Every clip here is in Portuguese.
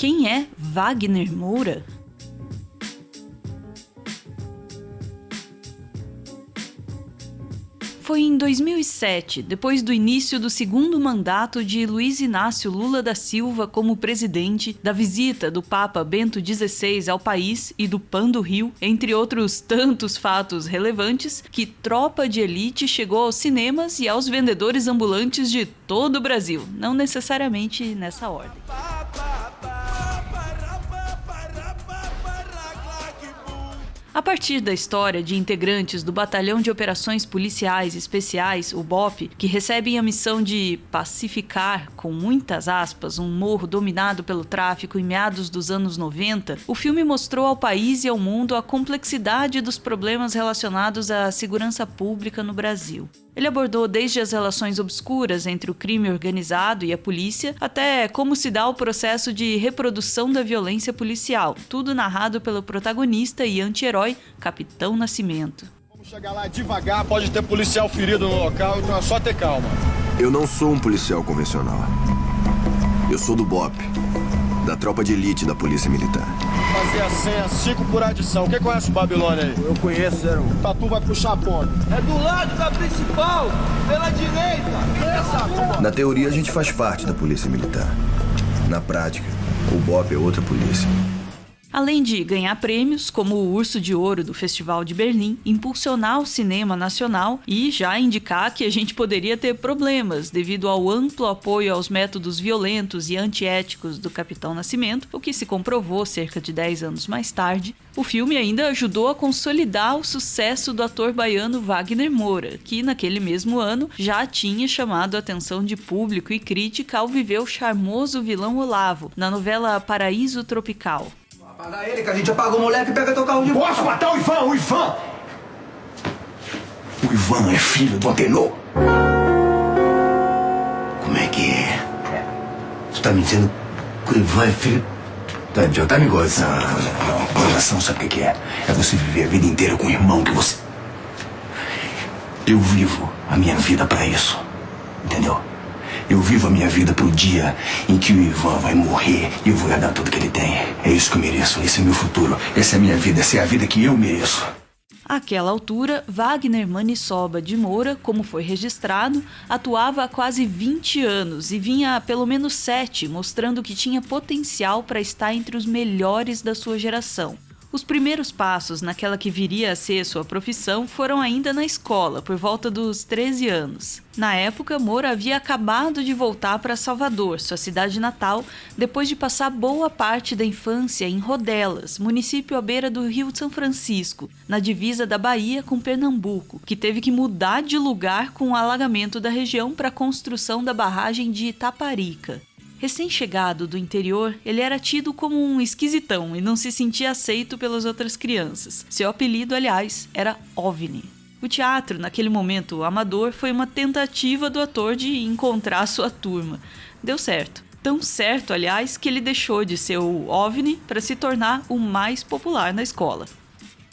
Quem é Wagner Moura? Foi em 2007, depois do início do segundo mandato de Luiz Inácio Lula da Silva como presidente, da visita do Papa Bento XVI ao país e do Pan do Rio, entre outros tantos fatos relevantes, que Tropa de Elite chegou aos cinemas e aos vendedores ambulantes de todo o Brasil, não necessariamente nessa ordem. A partir da história de integrantes do Batalhão de Operações Policiais Especiais, o BOP, que recebem a missão de pacificar, com muitas aspas, um morro dominado pelo tráfico em meados dos anos 90, o filme mostrou ao país e ao mundo a complexidade dos problemas relacionados à segurança pública no Brasil. Ele abordou desde as relações obscuras entre o crime organizado e a polícia, até como se dá o processo de reprodução da violência policial, tudo narrado pelo protagonista e anti-herói, Capitão Nascimento. Vamos chegar lá devagar, pode ter policial ferido no local, então é só ter calma. Eu não sou um policial convencional. Eu sou do BOP, da Tropa de Elite da Polícia Militar. Fazer a senha 5 por adição. Quem conhece o Babilônia aí? Eu conheço, 01. Tatu vai puxar a ponta. É do lado da principal, pela direita. Essa. Na teoria, a gente faz parte da Polícia Militar. Na prática, o BOP é outra polícia. Além de ganhar prêmios, como o Urso de Ouro do Festival de Berlim, impulsionar o cinema nacional e já indicar que a gente poderia ter problemas devido ao amplo apoio aos métodos violentos e antiéticos do Capitão Nascimento, o que se comprovou cerca de 10 anos mais tarde, o filme ainda ajudou a consolidar o sucesso do ator baiano Wagner Moura, que naquele mesmo ano já tinha chamado a atenção de público e crítica ao viver o charmoso vilão Olavo, na novela Paraíso Tropical. Apaga ele, que a gente apaga o moleque e pega teu carro de volta. Posso matar o Ivan, o Ivan! O Ivan é filho do Atenor. Como é que é? Tu tá me dizendo que o Ivan é filho... Tá me gozando. Gozação, sabe o que é? É você viver a vida inteira com o irmão que você... Eu vivo a minha vida pra isso. Entendeu? Eu vivo a minha vida pro dia em que o Ivan vai morrer e eu vou dar tudo que ele tem. É isso que eu mereço, esse é meu futuro, essa é a minha vida, essa é a vida que eu mereço. Àquela altura, Wagner Maniçoba de Moura, como foi registrado, atuava há quase 20 anos e vinha há pelo menos 7, mostrando que tinha potencial para estar entre os melhores da sua geração. Os primeiros passos naquela que viria a ser sua profissão foram ainda na escola, por volta dos 13 anos. Na época, Moura havia acabado de voltar para Salvador, sua cidade natal, depois de passar boa parte da infância em Rodelas, município à beira do Rio São Francisco, na divisa da Bahia com Pernambuco, que teve que mudar de lugar com o alagamento da região para a construção da barragem de Itaparica. Recém-chegado do interior, ele era tido como um esquisitão e não se sentia aceito pelas outras crianças. Seu apelido, aliás, era OVNI. O teatro, naquele momento amador, foi uma tentativa do ator de encontrar sua turma. Deu certo. Tão certo, aliás, que ele deixou de ser o OVNI para se tornar o mais popular na escola.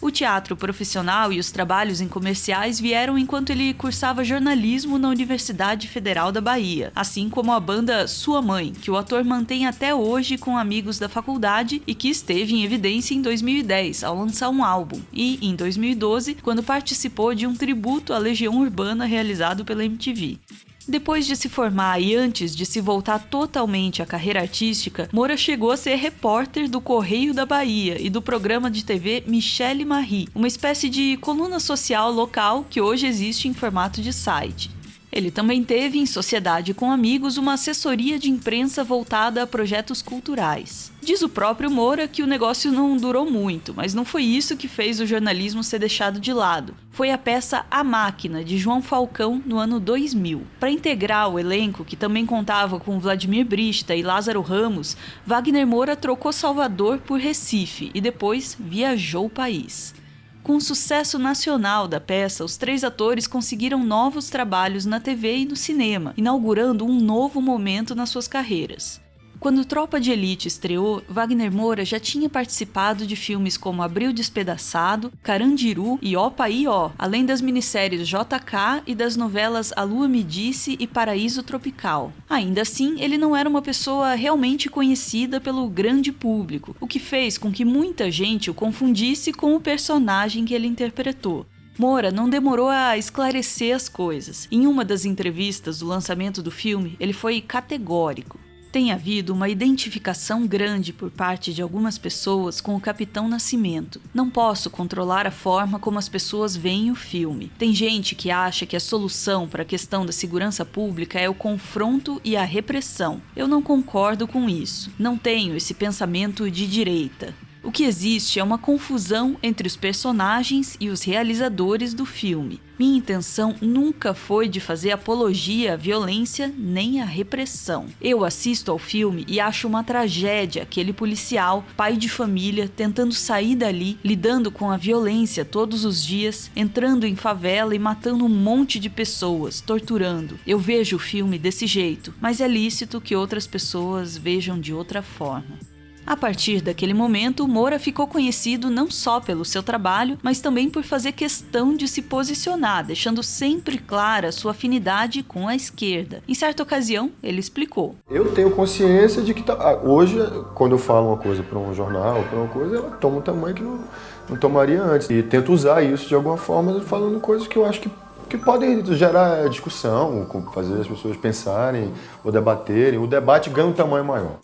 O teatro profissional e os trabalhos em comerciais vieram enquanto ele cursava jornalismo na Universidade Federal da Bahia, assim como a banda Sua Mãe, que o ator mantém até hoje com amigos da faculdade e que esteve em evidência em 2010, ao lançar um álbum, e em 2012, quando participou de um tributo à Legião Urbana realizado pela MTV. Depois de se formar e antes de se voltar totalmente à carreira artística, Moura chegou a ser repórter do Correio da Bahia e do programa de TV Michele Marie, uma espécie de coluna social local que hoje existe em formato de site. Ele também teve, em sociedade com amigos, uma assessoria de imprensa voltada a projetos culturais. Diz o próprio Moura que o negócio não durou muito, mas não foi isso que fez o jornalismo ser deixado de lado. Foi a peça A Máquina, de João Falcão, no ano 2000. Para integrar o elenco, que também contava com Vladimir Brista e Lázaro Ramos, Wagner Moura trocou Salvador por Recife e depois viajou o país. Com o sucesso nacional da peça, os 3 atores conseguiram novos trabalhos na TV e no cinema, inaugurando um novo momento nas suas carreiras. Quando Tropa de Elite estreou, Wagner Moura já tinha participado de filmes como Abril Despedaçado, Carandiru e Opa e Ó, além das minisséries JK e das novelas A Lua Me Disse e Paraíso Tropical. Ainda assim, ele não era uma pessoa realmente conhecida pelo grande público, o que fez com que muita gente o confundisse com o personagem que ele interpretou. Moura não demorou a esclarecer as coisas. Em uma das entrevistas do lançamento do filme, ele foi categórico. Tem havido uma identificação grande por parte de algumas pessoas com o Capitão Nascimento. Não posso controlar a forma como as pessoas veem o filme. Tem gente que acha que a solução para a questão da segurança pública é o confronto e a repressão. Eu não concordo com isso. Não tenho esse pensamento de direita. O que existe é uma confusão entre os personagens e os realizadores do filme. Minha intenção nunca foi de fazer apologia à violência nem à repressão. Eu assisto ao filme e acho uma tragédia aquele policial, pai de família, tentando sair dali, lidando com a violência todos os dias, entrando em favela e matando um monte de pessoas, torturando. Eu vejo o filme desse jeito, mas é lícito que outras pessoas vejam de outra forma. A partir daquele momento, Moura ficou conhecido não só pelo seu trabalho, mas também por fazer questão de se posicionar, deixando sempre clara sua afinidade com a esquerda. Em certa ocasião, ele explicou. Eu tenho consciência de que hoje, quando eu falo uma coisa para um jornal, para uma coisa, ela toma um tamanho que não tomaria antes. E tento usar isso de alguma forma, falando coisas que eu acho que podem gerar discussão, fazer as pessoas pensarem ou debaterem. O debate ganha um tamanho maior.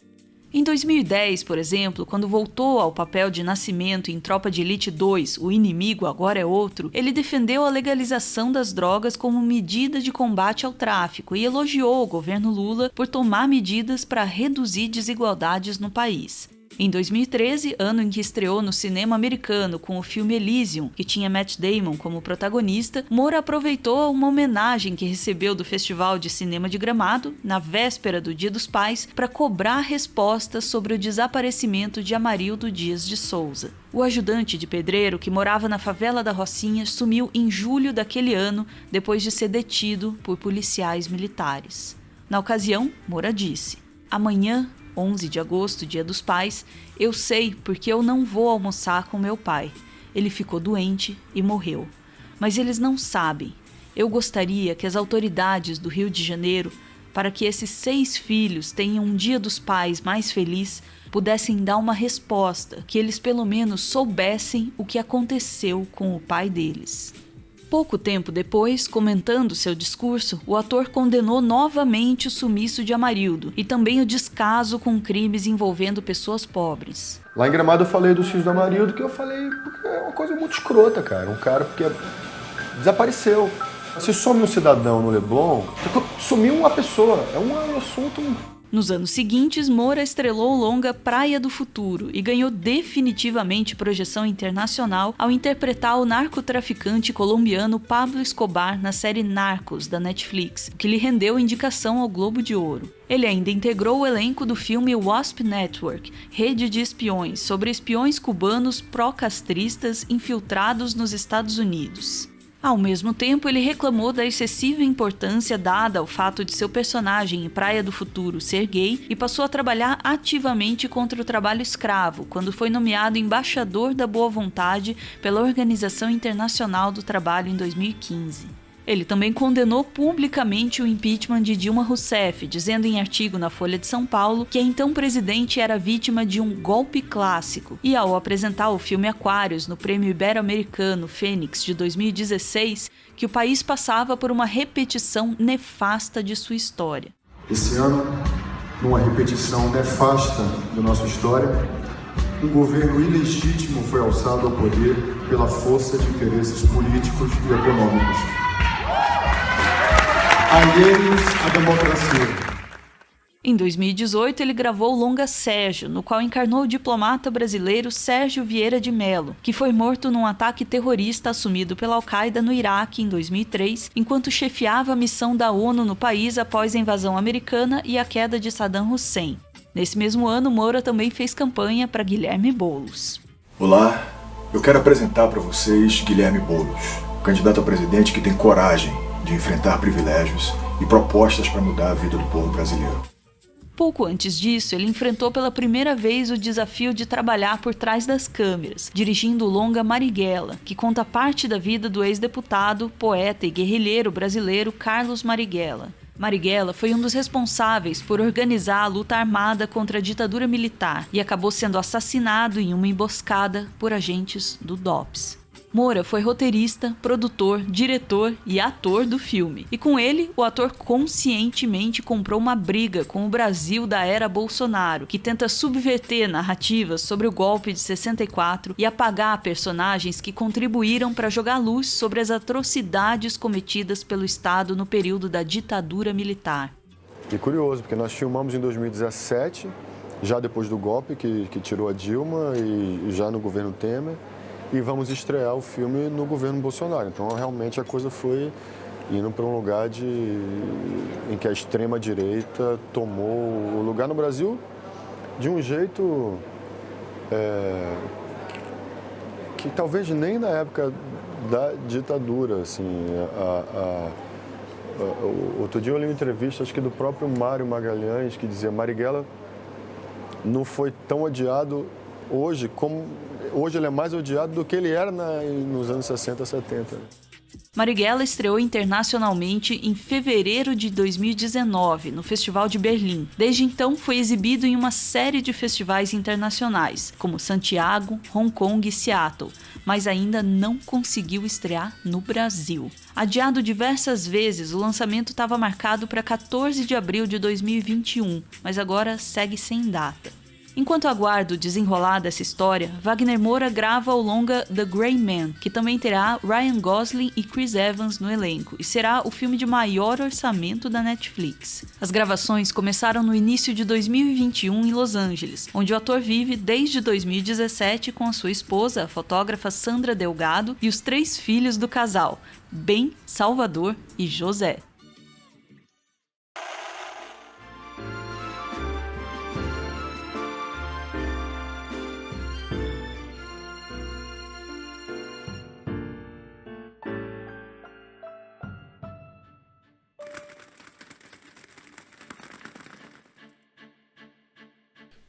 Em 2010, por exemplo, quando voltou ao papel de Nascimento em Tropa de Elite 2, O Inimigo Agora é Outro, ele defendeu a legalização das drogas como medida de combate ao tráfico e elogiou o governo Lula por tomar medidas para reduzir desigualdades no país. Em 2013, ano em que estreou no cinema americano com o filme Elysium, que tinha Matt Damon como protagonista, Moura aproveitou uma homenagem que recebeu do Festival de Cinema de Gramado, na véspera do Dia dos Pais, para cobrar respostas sobre o desaparecimento de Amarildo Dias de Souza. O ajudante de pedreiro que morava na favela da Rocinha sumiu em julho daquele ano, depois de ser detido por policiais militares. Na ocasião, Moura disse: "Amanhã, 11 de agosto, Dia dos Pais, eu sei porque eu não vou almoçar com meu pai. Ele ficou doente e morreu. Mas eles não sabem. Eu gostaria que as autoridades do Rio de Janeiro, para que esses 6 filhos tenham um Dia dos Pais mais feliz, pudessem dar uma resposta, que eles pelo menos soubessem o que aconteceu com o pai deles." Pouco tempo depois, comentando seu discurso, o ator condenou novamente o sumiço de Amarildo e também o descaso com crimes envolvendo pessoas pobres. Lá em Gramado eu falei dos filhos do Amarildo, que eu falei porque é uma coisa muito escrota, cara. Um cara porque desapareceu. Se some um cidadão no Leblon, sumiu uma pessoa. É um assunto... Nos anos seguintes, Moura estrelou o longa Praia do Futuro e ganhou definitivamente projeção internacional ao interpretar o narcotraficante colombiano Pablo Escobar na série Narcos, da Netflix, que lhe rendeu indicação ao Globo de Ouro. Ele ainda integrou o elenco do filme Wasp Network, Rede de Espiões, sobre espiões cubanos pró-castristas infiltrados nos Estados Unidos. Ao mesmo tempo, ele reclamou da excessiva importância dada ao fato de seu personagem em Praia do Futuro ser gay e passou a trabalhar ativamente contra o trabalho escravo, quando foi nomeado embaixador da boa vontade pela Organização Internacional do Trabalho em 2015. Ele também condenou publicamente o impeachment de Dilma Rousseff, dizendo em artigo na Folha de São Paulo que a então presidente era vítima de um golpe clássico. E ao apresentar o filme Aquários no Prêmio Ibero-Americano Fênix de 2016, que o país passava por uma repetição nefasta de sua história. Esse ano, numa repetição nefasta da nossa história, um governo ilegítimo foi alçado ao poder pela força de interesses políticos e econômicos, alheios à democracia. Em 2018, ele gravou o longa Sérgio, no qual encarnou o diplomata brasileiro Sérgio Vieira de Mello, que foi morto num ataque terrorista assumido pela Al-Qaeda no Iraque em 2003, enquanto chefiava a missão da ONU no país após a invasão americana e a queda de Saddam Hussein. Nesse mesmo ano, Moura também fez campanha para Guilherme Boulos. Olá, eu quero apresentar para vocês Guilherme Boulos, candidato a presidente que tem coragem de enfrentar privilégios e propostas para mudar a vida do povo brasileiro. Pouco antes disso, ele enfrentou pela primeira vez o desafio de trabalhar por trás das câmeras, dirigindo o longa Marighella, que conta parte da vida do ex-deputado, poeta e guerrilheiro brasileiro Carlos Marighella. Marighella foi um dos responsáveis por organizar a luta armada contra a ditadura militar e acabou sendo assassinado em uma emboscada por agentes do DOPS. Moura foi roteirista, produtor, diretor e ator do filme. E com ele, o ator conscientemente comprou uma briga com o Brasil da era Bolsonaro, que tenta subverter narrativas sobre o golpe de 64 e apagar personagens que contribuíram para jogar luz sobre as atrocidades cometidas pelo Estado no período da ditadura militar. E curioso, porque nós filmamos em 2017, já depois do golpe que tirou a Dilma e já no governo Temer. E vamos estrear o filme no governo Bolsonaro. Então, realmente, a coisa foi indo para um lugar em que a extrema-direita tomou o lugar no Brasil de um jeito que talvez nem na época da ditadura. Assim, outro dia eu li uma entrevista, acho que do próprio Mário Magalhães, que dizia: Marighella não foi tão odiado hoje como... Hoje ele é mais odiado do que ele era nos anos 60, 70. Marighella estreou internacionalmente em fevereiro de 2019, no Festival de Berlim. Desde então, foi exibido em uma série de festivais internacionais, como Santiago, Hong Kong e Seattle, mas ainda não conseguiu estrear no Brasil. Adiado diversas vezes, o lançamento estava marcado para 14 de abril de 2021, mas agora segue sem data. Enquanto aguardo o desenrolar dessa história, Wagner Moura grava o longa The Gray Man, que também terá Ryan Gosling e Chris Evans no elenco, e será o filme de maior orçamento da Netflix. As gravações começaram no início de 2021 em Los Angeles, onde o ator vive desde 2017 com a sua esposa, a fotógrafa Sandra Delgado, e os 3 filhos do casal, Ben, Salvador e José.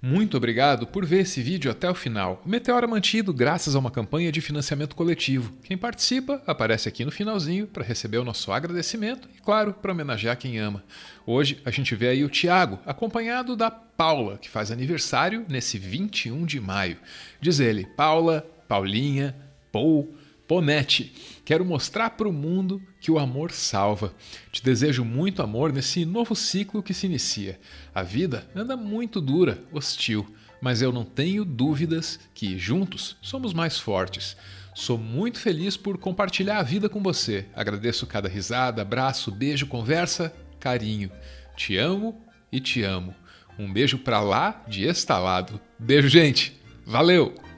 Muito obrigado por ver esse vídeo até o final. O Meteoro é mantido graças a uma campanha de financiamento coletivo. Quem participa aparece aqui no finalzinho para receber o nosso agradecimento e, claro, para homenagear quem ama. Hoje a gente vê aí o Thiago, acompanhado da Paula, que faz aniversário nesse 21 de maio. Diz ele: Paula, Paulinha, Paul, Ponete, quero mostrar para o mundo que o amor salva. Te desejo muito amor nesse novo ciclo que se inicia. A vida anda muito dura, hostil, mas eu não tenho dúvidas que juntos somos mais fortes. Sou muito feliz por compartilhar a vida com você. Agradeço cada risada, abraço, beijo, conversa, carinho. Te amo e te amo. Um beijo pra lá de estalado. Beijo, gente. Valeu!